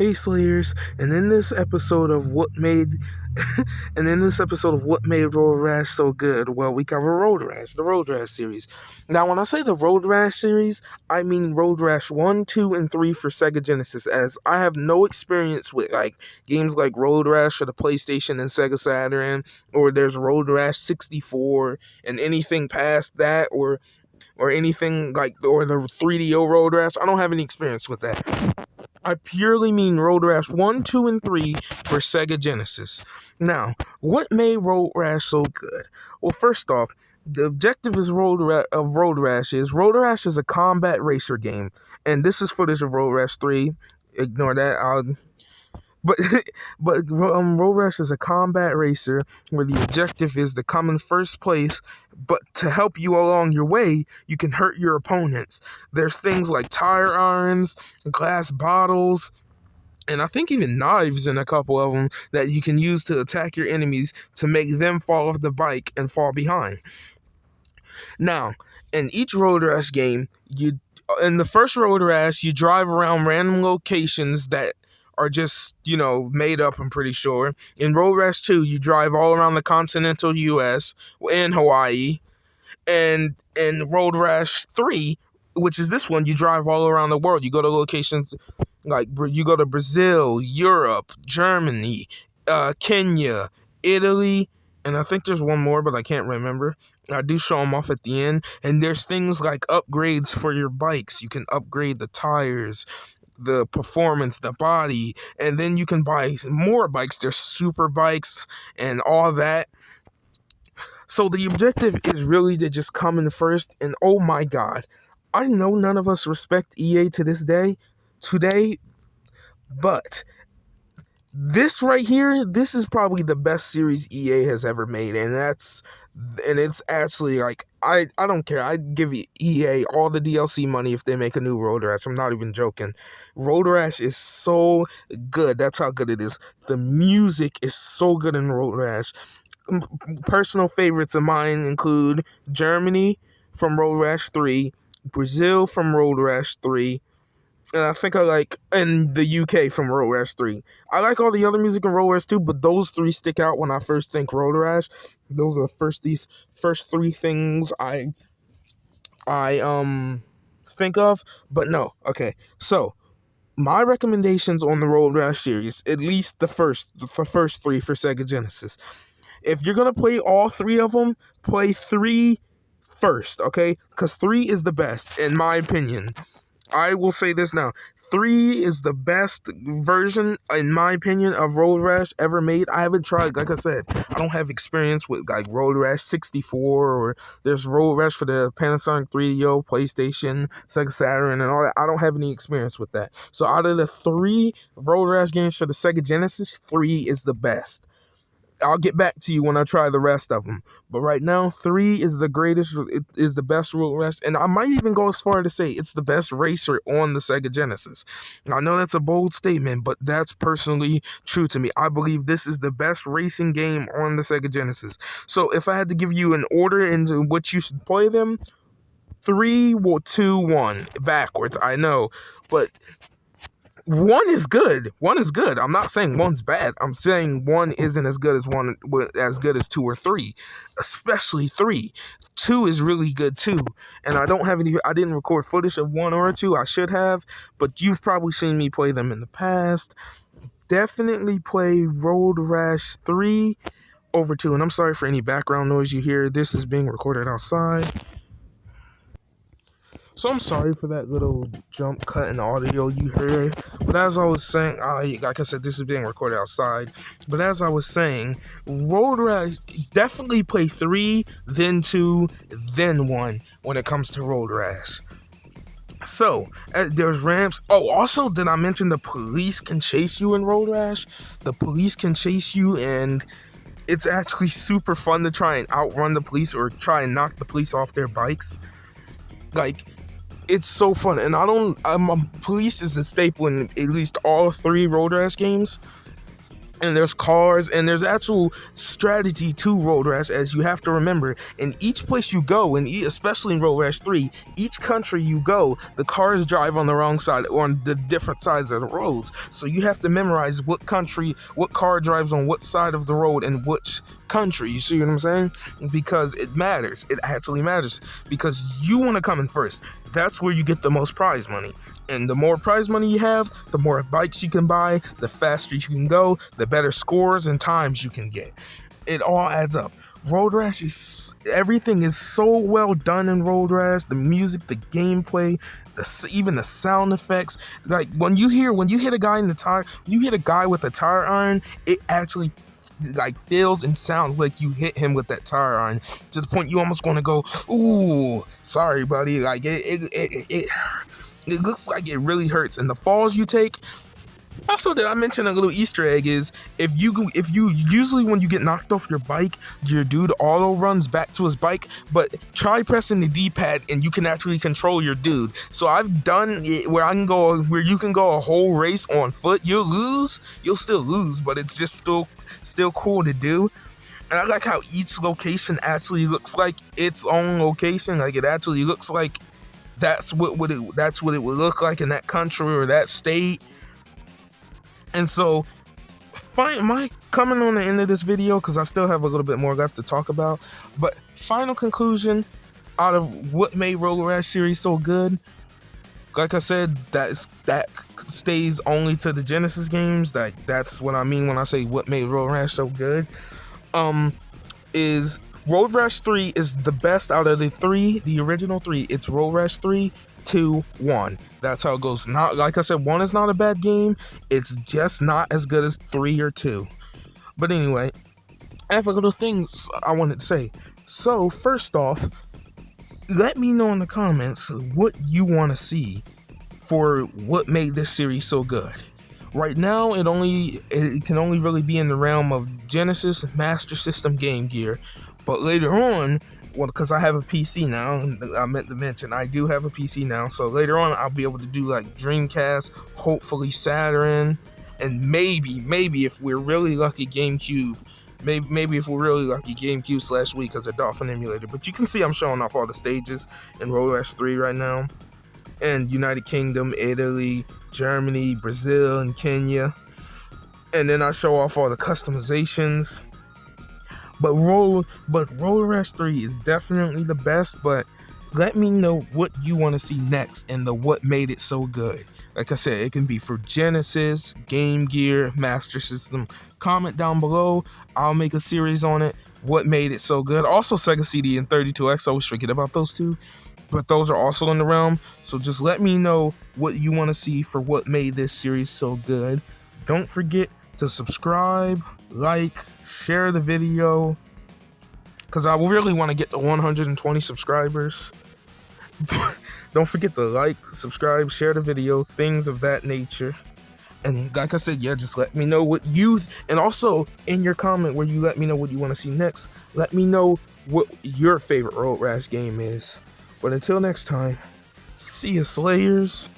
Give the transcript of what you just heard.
Hey Slayers, and in this episode of what made Road Rash so good, well, we cover Road Rash, the Road Rash series. Now, when I say the Road Rash series, I mean Road Rash 1, 2, and 3 for Sega Genesis, as I have no experience with games like Road Rash for the PlayStation and Sega Saturn, or there's Road Rash 64, and anything past that, or anything or the 3DO Road Rash. I don't have any experience with that. I purely mean Road Rash 1, 2, and 3 for Sega Genesis. Now, what made Road Rash so good? Well, first off, the objective of Road Rash is a combat racer game. And this is footage of Road Rash 3. Ignore that. But Road Rash is a combat racer where the objective is to come in first place, but to help you along your way, you can hurt your opponents. There's things like tire irons, glass bottles, and I think even knives in a couple of them that you can use to attack your enemies to make them fall off the bike and fall behind. Now, in each Road Rash game, in the first Road Rash, you drive around random locations that are just, made up, I'm pretty sure. In Road Rash 2, you drive all around the continental U.S. and Hawaii. And in Road Rash 3, which is this one, you drive all around the world. You go to locations you go to Brazil, Europe, Germany, Kenya, Italy, and I think there's one more, but I can't remember. I do show them off at the end. And there's things like upgrades for your bikes. You can upgrade the tires, the performance, the body, and then you can buy more bikes. There's super bikes and all that. So the objective is really to just come in first, and oh my god, I know none of us respect EA to this day, but this right here, this is probably the best series EA has ever made, and it's actually I don't care. I'd give EA all the DLC money if they make a new Road Rash. I'm not even joking. Road Rash is so good. That's how good it is. The music is so good in Road Rash. Personal favorites of mine include Germany from Road Rash 3, Brazil from Road Rash 3, and I think in the UK from Road Rash 3. I like all the other music in Road Rash 2, but those three stick out when I first think Road Rash. Those are the first three things I think of. But no, okay. So my recommendations on the Road Rash series, at least the first three for Sega Genesis. If you're gonna play all three of them, play 3 first, okay? Because 3 is the best, in my opinion. I will say this now. 3 is the best version, in my opinion, of Road Rash ever made. I haven't tried, like I said, I don't have experience with Road Rash 64, or there's Road Rash for the Panasonic 3DO, PlayStation, Sega Saturn, and all that. I don't have any experience with that. So out of the 3 Road Rash games for the Sega Genesis, 3 is the best. I'll get back to you when I try the rest of them. But right now, 3 is the greatest, it is the best Road Rash. And I might even go as far to say it's the best racer on the Sega Genesis. I know that's a bold statement, but that's personally true to me. I believe this is the best racing game on the Sega Genesis. So if I had to give you an order into which you should play them, 3, 2, 1. Backwards, I know. But 1 is good. 1 is good. I'm not saying 1's bad. I'm saying 1 isn't as good as 2 or 3, especially 3. 2 is really good too. And I didn't record footage of 1 or 2. I should have, but you've probably seen me play them in the past. Definitely play Road Rash 3 over 2. And I'm sorry for any background noise you hear. This is being recorded outside. So I'm sorry for that little jump cut in audio you heard. But as I was saying, like I said, this is being recorded outside. But as I was saying, Road Rash, definitely play 3, then 2, then 1 when it comes to Road Rash. So, there's ramps. Oh, also, did I mention the police can chase you in Road Rash? The police can chase you, and it's actually super fun to try and outrun the police or try and knock the police off their bikes. It's so fun, and police is a staple in at least all 3 Road Rash games. and there's cars, and there's actual strategy to Road Rash, as you have to remember, in each place you go, and especially in Road Rash 3, each country you go, the cars drive on the wrong side, or on the different sides of the roads, so you have to memorize what car drives on what side of the road and which country, you see what I'm saying? Because it matters, it actually matters, because you want to come in first. That's where you get the most prize money. And the more prize money you have, the more bikes you can buy, the faster you can go, the better scores and times you can get. It all adds up. Road Rash everything is so well done in Road Rash. The music, the gameplay, even the sound effects. Like when you hit a guy in the tire, you hit a guy with a tire iron, it actually like feels and sounds like you hit him with that tire iron, to the point you almost gonna go, ooh, sorry buddy. Like it looks like it really hurts. And the falls you take. Also, did I mention a little Easter egg is if you usually when you get knocked off your bike, your dude auto runs back to his bike, but try pressing the D-pad and you can actually control your dude. So I've done it where you can go a whole race on foot. You'll still lose, but it's just still cool to do. And I like how each location actually looks like its own location. Like it actually looks like that's what it would look like in that country or that state. And so, my coming on the end of this video, because I still have a little bit more left to talk about, but final conclusion out of what made Road Rash series so good, like I said, that stays only to the Genesis games. That's what I mean when I say what made Road Rash so good. Is Road Rash 3 is the best out of the original 3. It's Road Rash 3, 2, 1. That's how it goes. Not like I said, 1 is not a bad game. It's just not as good as 3 or 2. But anyway, I have a little things I wanted to say. So first off, let me know in the comments what you want to see for what made this series so good. Right now, it can only really be in the realm of Genesis, Master System, Game Gear. But later on, well, because I have a PC now, I meant to mention I do have a PC now, so later on I'll be able to do like Dreamcast, hopefully Saturn, and maybe if we're really lucky, GameCube. Maybe if we're really lucky, GameCube / Wii, because a Dolphin emulator. But you can see I'm showing off all the stages in Road Rash 3 right now, and United Kingdom, Italy, Germany, Brazil, and Kenya. And then I show off all the customizations. But Road Rash 3 is definitely the best, but let me know what you want to see next and what made it so good. Like I said, it can be for Genesis, Game Gear, Master System. Comment down below. I'll make a series on it. What made it so good. Also Sega CD and 32X. I always forget about those two. But those are also in the realm. So just let me know what you want to see for what made this series so good. Don't forget to subscribe, like, share the video, because I really want to get to 120 subscribers. Don't forget to like, subscribe, share the video, things of that nature. And like I said, yeah, just let me know what and also in your comment where you let me know what you want to see next, let me know what your favorite Road Rash game is. But until next time, see ya, Slayers.